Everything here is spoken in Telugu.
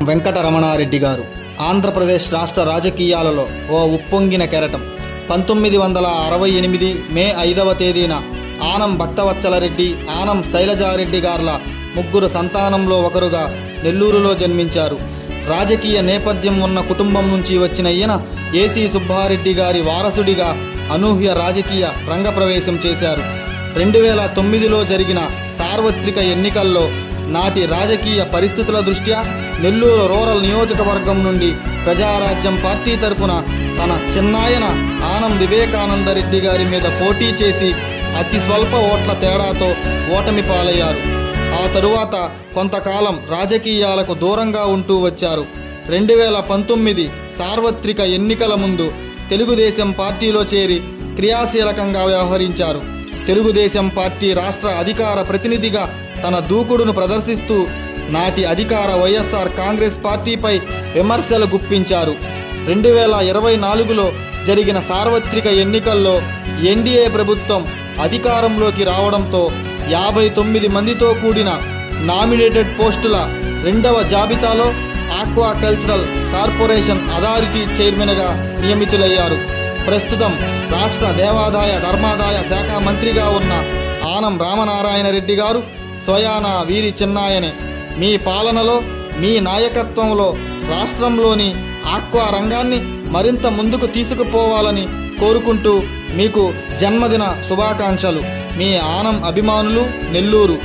వెంకటరమణారెడ్డి గారు ఆంధ్రప్రదేశ్ రాష్ట్ర రాజకీయాలలో ఓ ఉప్పొంగిన కెరటం. 1968 మే 5వ తేదీన ఆనం భక్తవత్సలరెడ్డి, ఆనం శైలజారెడ్డి గార్ల ముగ్గురు సంతానంలో ఒకరుగా నెల్లూరులో జన్మించారు. రాజకీయ నేపథ్యం ఉన్న కుటుంబం నుంచి వచ్చిన ఈయన ఏసీ సుబ్బారెడ్డి గారి వారసుడిగా అనూహ్య రాజకీయ రంగప్రవేశం చేశారు. 2009లో జరిగిన సార్వత్రిక ఎన్నికల్లో నాటి రాజకీయ పరిస్థితుల దృష్ట్యా నెల్లూరు రూరల్ నియోజకవర్గం నుండి ప్రజారాజ్యం పార్టీ తరపున తన చిన్నాయన ఆనం వివేకానందరెడ్డి గారి మీద పోటీ చేసి అతి స్వల్ప ఓట్ల తేడాతో ఓటమి పాలయ్యారు. ఆ తరువాత కొంతకాలం రాజకీయాలకు దూరంగా ఉంటూ వచ్చారు. 2019 సార్వత్రిక ఎన్నికల ముందు తెలుగుదేశం పార్టీలో చేరి క్రియాశీలకంగా వ్యవహరించారు. తెలుగుదేశం పార్టీ రాష్ట్ర అధికార ప్రతినిధిగా తన దూకుడును ప్రదర్శిస్తూ నాటి అధికార వైఎస్ఆర్ కాంగ్రెస్ పార్టీపై విమర్శలు గుప్పించారు. 2024లో జరిగిన సార్వత్రిక ఎన్నికల్లో ఎన్డీఏ ప్రభుత్వం అధికారంలోకి రావడంతో 59 మందితో కూడిన నామినేటెడ్ పోస్టుల 2వ జాబితాలో ఆక్వా కల్చరల్ కార్పొరేషన్ అథారిటీ చైర్మన్గా నియమితులయ్యారు. ప్రస్తుతం రాష్ట్ర దేవాదాయ ధర్మాదాయ శాఖ మంత్రిగా ఉన్న ఆనం రామనారాయణ రెడ్డి గారు స్వయానా వీరి చిన్నాయనే. మీ పాలనలో, మీ నాయకత్వంలో రాష్ట్రంలోని ఆక్వా రంగాన్ని మరింత ముందుకు తీసుకుపోవాలని కోరుకుంటూ మీకు జన్మదిన శుభాకాంక్షలు. మీ ఆనం అభిమానులు, నెల్లూరు.